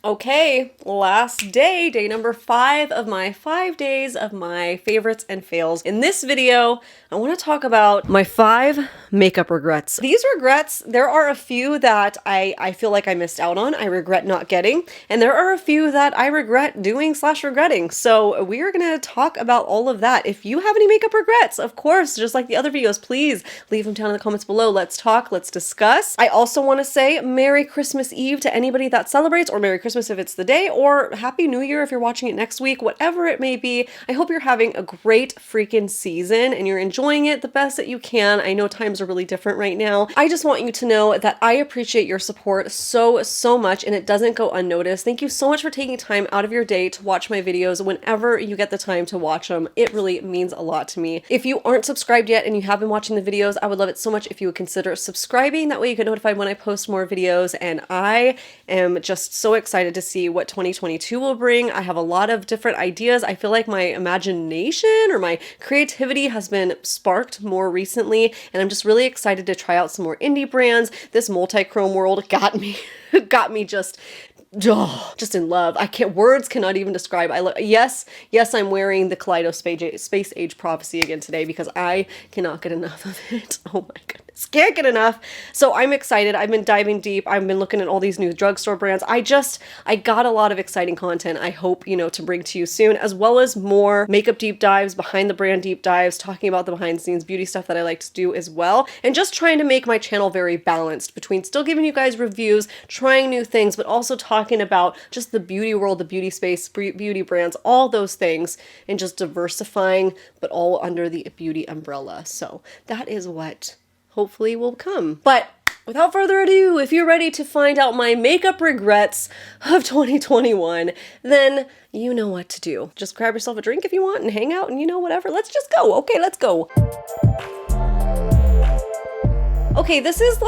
Okay, last day, day number 5 of my 5 days of my favorites and fails. In this video, I want to talk about my 5 makeup regrets. These regrets, there are a few that I feel like I missed out on, I regret not getting, and there are a few that I regret doing / regretting. So we are going to talk about all of that. If you have any makeup regrets, of course, just like the other videos, please leave them down in the comments below. Let's talk, let's discuss. I also want to say Merry Christmas Eve to anybody that celebrates, or Merry Christmas if it's the day, or Happy New Year if you're watching it next week, whatever it may be. I hope you're having a great freaking season and you're enjoying it the best that you can. I know times are really different right now. I just want you to know that I appreciate your support so much, and it doesn't go unnoticed. Thank you so much for taking time out of your day to watch my videos whenever you get the time to watch them. It really means a lot to me. If you aren't subscribed yet and you have been watching the videos, I would love it so much if you would consider subscribing. That way you get notified when I post more videos, and I am just so excited to see what 2022 will bring. I have a lot of different ideas. I feel like my imagination or my creativity has been sparked more recently, and I'm just really excited to try out some more indie brands. This multi-chrome world got me just in love. Words cannot even describe. Yes, I'm wearing the Collidos Space Age Prophecy again today because I cannot get enough of it. Oh my goodness, can't get enough. So I'm excited. I've been diving deep. I've been looking at all these new drugstore brands. I got a lot of exciting content I hope, to bring to you soon, as well as more makeup deep dives, behind the brand deep dives, talking about the behind the scenes beauty stuff that I like to do as well, and just trying to make my channel very balanced between still giving you guys reviews, trying new things, but also talking about just the beauty world, the beauty space, beauty brands, all those things, and just diversifying, but all under the beauty umbrella. So that is what hopefully will come. But without further ado, if you're ready to find out my makeup regrets of 2021, then you know what to do. Just grab yourself a drink if you want and hang out and whatever. Let's just go. Okay, let's go. Okay, this is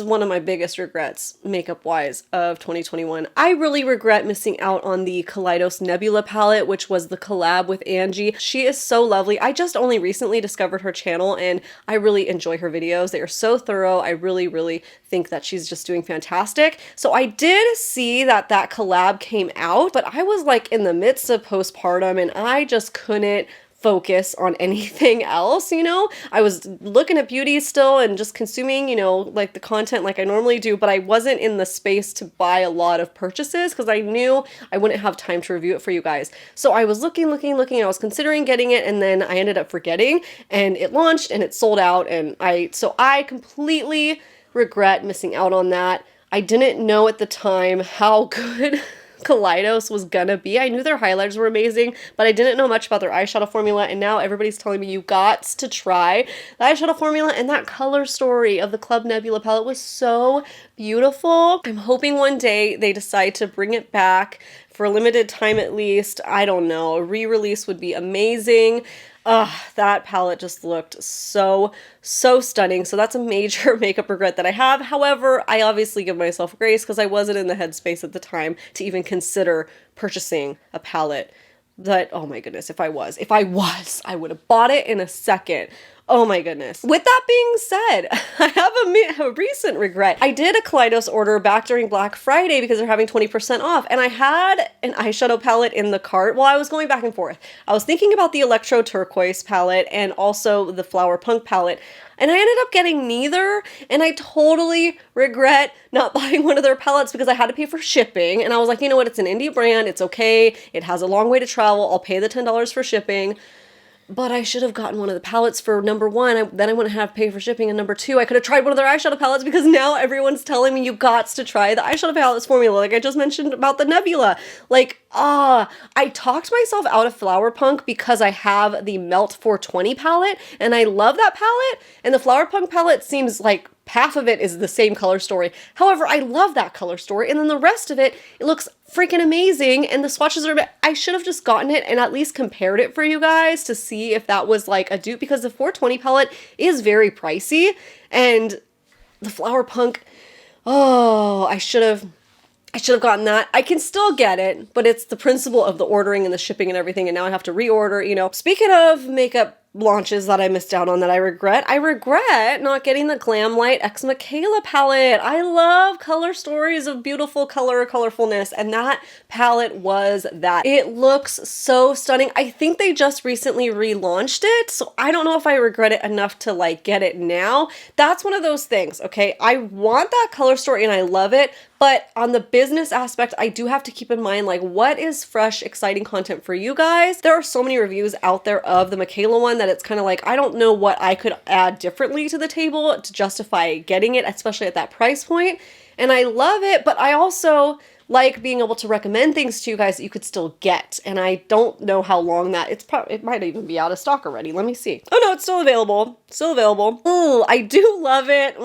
one of my biggest regrets, makeup-wise, of 2021. I really regret missing out on the Collidos Nebula palette, which was the collab with Angie. She is so lovely. I just only recently discovered her channel, and I really enjoy her videos. They are so thorough. I really think that she's just doing fantastic. So I did see that collab came out, but I was like in the midst of postpartum, and I just couldn't focus on anything else, I was looking at beauty still and just consuming, like the content like I normally do, but I wasn't in the space to buy a lot of purchases because I knew I wouldn't have time to review it for you guys. So I was looking, I was considering getting it, and then I ended up forgetting, and it launched and it sold out, and I completely regret missing out on that. I didn't know at the time how good Collidos was gonna be. I knew their highlighters were amazing, but I didn't know much about their eyeshadow formula, and now everybody's telling me you got to try the eyeshadow formula, and that color story of the Club Nebula palette was so beautiful. I'm hoping one day they decide to bring it back for a limited time at least. I don't know. A re-release would be amazing. That palette just looked so stunning. So that's a major makeup regret that I have. However, I obviously give myself grace because I wasn't in the headspace at the time to even consider purchasing a palette. But oh my goodness, if I was, I would have bought it in a second. Oh my goodness. With that being said, I have a recent regret. I did a Collidos order back during Black Friday because they're having 20% off, and I had an eyeshadow palette in the cart. Well, I was going back and forth. I was thinking about the Electro Turquoise palette and also the Flower Punk palette, and I ended up getting neither, and I totally regret not buying one of their palettes because I had to pay for shipping, and I was like, you know what, it's an indie brand, it's okay, it has a long way to travel, I'll pay the $10 for shipping. But I should have gotten one of the palettes for number one. Then I wouldn't have to pay for shipping. And number two, I could have tried one of their eyeshadow palettes because now everyone's telling me you got to try the eyeshadow palettes formula. Like I just mentioned about the Nebula. I talked myself out of Flower Punk because I have the Melt 420 palette. And I love that palette. And the Flower Punk palette seems like half of it is the same color story. However, I love that color story, and then the rest of it looks freaking amazing, and the swatches are, I should have just gotten it and at least compared it for you guys to see if that was like a dupe, because the 420 palette is very pricey, and the Flower Punk, I should have gotten that. I can still get it, but it's the principle of the ordering and the shipping and everything, and now I have to reorder, Speaking of makeup launches that I missed out on that I regret. I regret not getting the Glam Light X Michaela palette. I love color stories of beautiful color, colorfulness, and that palette was that. It looks so stunning. I think they just recently relaunched it, so I don't know if I regret it enough to like get it now. That's one of those things, okay? I want that color story and I love it, but on the business aspect, I do have to keep in mind, like, what is fresh, exciting content for you guys? There are so many reviews out there of the Michaela one that it's kind of like, I don't know what I could add differently to the table to justify getting it, especially at that price point. And I love it, but I also like being able to recommend things to you guys that you could still get. And I don't know how long that, it might even be out of stock already. Let me see. Oh no, it's still available. Still available. Ooh, I do love it.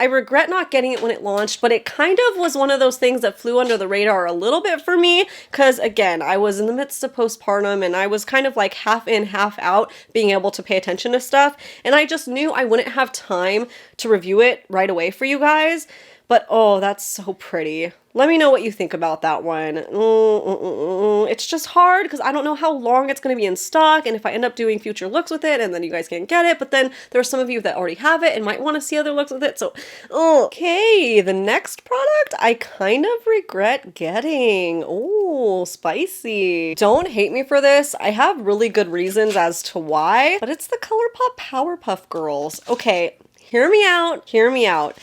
I regret not getting it when it launched, but it kind of was one of those things that flew under the radar a little bit for me. Cause again, I was in the midst of postpartum and I was kind of like half in, half out, being able to pay attention to stuff. And I just knew I wouldn't have time to review it right away for you guys. But oh, that's so pretty. Let me know what you think about that one. It's just hard because I don't know how long it's going to be in stock and if I end up doing future looks with it and then you guys can't get it. But then there are some of you that already have it and might want to see other looks with it. So, okay, the next product I kind of regret getting. Oh, spicy. Don't hate me for this. I have really good reasons as to why, but it's the Colourpop Powerpuff Girls. Okay, hear me out. Hear me out.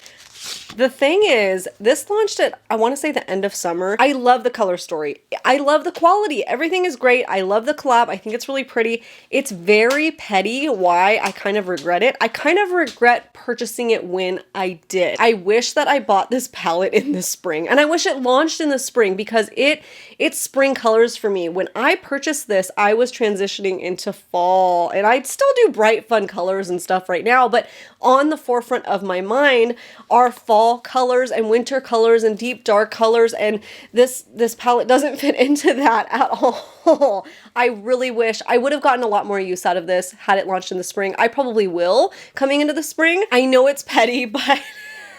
The thing is, this launched at, I want to say the end of summer. I love the color story. I love the quality. Everything is great. I love the collab. I think it's really pretty. It's very petty why I kind of regret it. I kind of regret purchasing it when I did. I wish that I bought this palette in the spring and I wish it launched in the spring because it's spring colors for me. When I purchased this, I was transitioning into fall and I'd still do bright, fun colors and stuff right now, but on the forefront of my mind are fall colors and winter colors and deep dark colors, and this palette doesn't fit into that at all. I really wish I would have gotten a lot more use out of this had it launched in the spring. I probably will coming into the spring. I know it's petty, but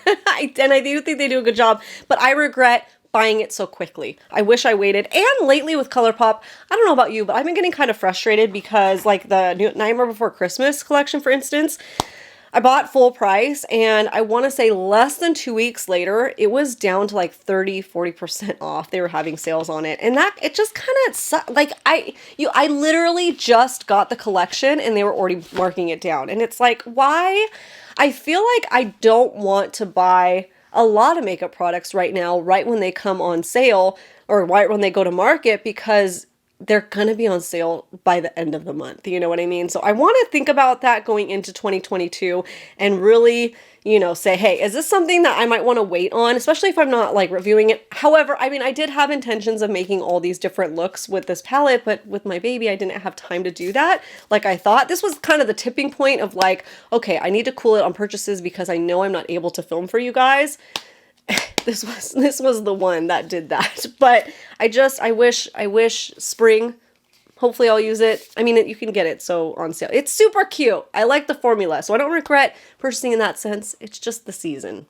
I do think they do a good job, but I regret buying it so quickly. I wish I waited. And lately with Colourpop, I don't know about you, but I've been getting kind of frustrated because like the new Nightmare Before Christmas collection, for instance, I bought full price and I want to say less than 2 weeks later, it was down to like 30-40% off. They were having sales on it. And that, it just kind of like I literally just got the collection and they were already marking it down. And it's like, why? I feel like I don't want to buy a lot of makeup products right now, right when they come on sale or right when they go to market, because they're going to be on sale by the end of the month. You know what I mean? So I want to think about that going into 2022 and really, you know, say, hey, is this something that I might want to wait on, especially if I'm not like reviewing it? However, I mean, I did have intentions of making all these different looks with this palette, but with my baby, I didn't have time to do that. Like I thought. This was kind of the tipping point of like, okay, I need to cool it on purchases because I know I'm not able to film for you guys. This was the one that did that. But I wish spring, hopefully I'll use it. I mean, you can get it so on sale. It's super cute. I like the formula, so I don't regret purchasing in that sense. It's just the season.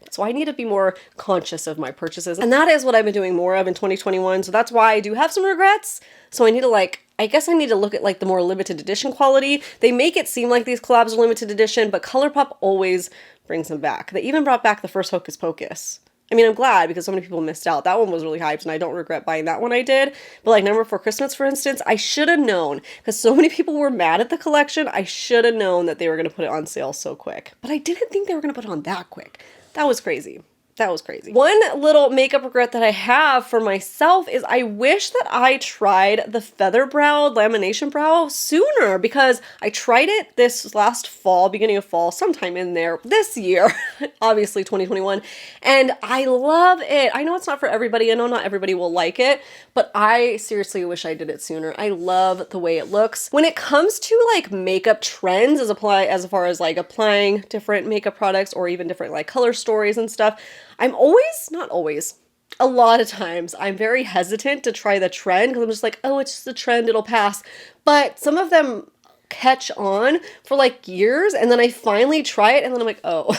So I need to be more conscious of my purchases. And that is what I've been doing more of in 2021. So that's why I do have some regrets. So I need to I guess I need to look at like the more limited edition quality. They make it seem like these collabs are limited edition, but Colourpop always brings them back. They even brought back the first Hocus Pocus. I mean, I'm glad because so many people missed out. That one was really hyped and I don't regret buying that one I did. But like Nightmare Before Christmas, for instance, I should have known because so many people were mad at the collection. I should have known that they were going to put it on sale so quick. But I didn't think they were going to put it on that quick. That was crazy. That was crazy. One little makeup regret that I have for myself is I wish that I tried the feather brow lamination brow sooner because I tried it this last fall, beginning of fall, sometime in there this year, obviously 2021, and I love it. I know it's not for everybody. I know not everybody will like it, but I seriously wish I did it sooner. I love the way it looks. When it comes to like makeup trends as far as like applying different makeup products or even different like color stories and stuff, I'm not always, a lot of times I'm very hesitant to try the trend because I'm just like, oh, it's just a trend, it'll pass. But some of them catch on for like years, and then I finally try it, and then I'm like, oh,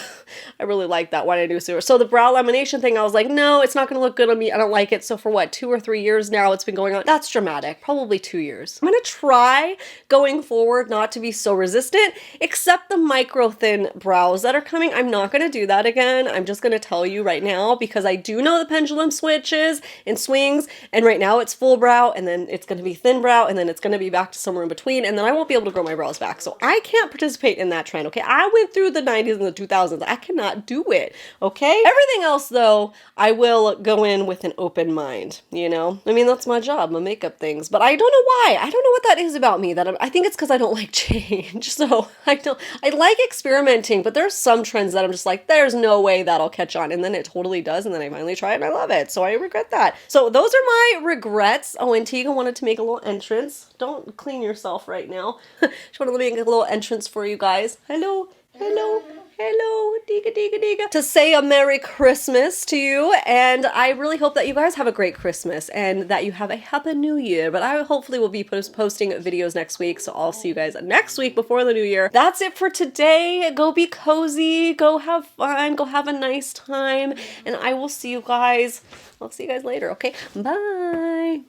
I really like that. Why did I do so? So the brow lamination thing, I was like, no, it's not going to look good on me. I don't like it. So for what, 2 or 3 years now it's been going on? That's dramatic. Probably 2 years. I'm going to try going forward not to be so resistant, except the micro thin brows that are coming. I'm not going to do that again. I'm just going to tell you right now, because I do know the pendulum switches and swings, and right now it's full brow, and then it's going to be thin brow, and then it's going to be back to somewhere in between, and then I won't be able to grow my brows back. So I can't participate in that trend, okay? I went through the 90s and the 2000s. I cannot do it, okay? Everything else, though, I will go in with an open mind, you know? I mean, that's my job, my makeup things, but I don't know why. I don't know what that is about me. I think it's because I don't like change. So I like experimenting, but there's some trends that I'm just like, there's no way that'll catch on, and then it totally does, and then I finally try it and I love it. So I regret that. So those are my regrets. Oh, Antigua wanted to make a little entrance. Don't clean yourself right now. She wanted to make a little entrance for you guys. Hello, hello. Hello, diga diga diga. To say a Merry Christmas to you, and I really hope that you guys have a great Christmas and that you have a Happy New Year. But I hopefully will be posting videos next week, so I'll see you guys next week before the new year. That's it for today. Go be cozy, go have fun, go have a nice time, and I will see you guys. I'll see you guys later, okay? Bye.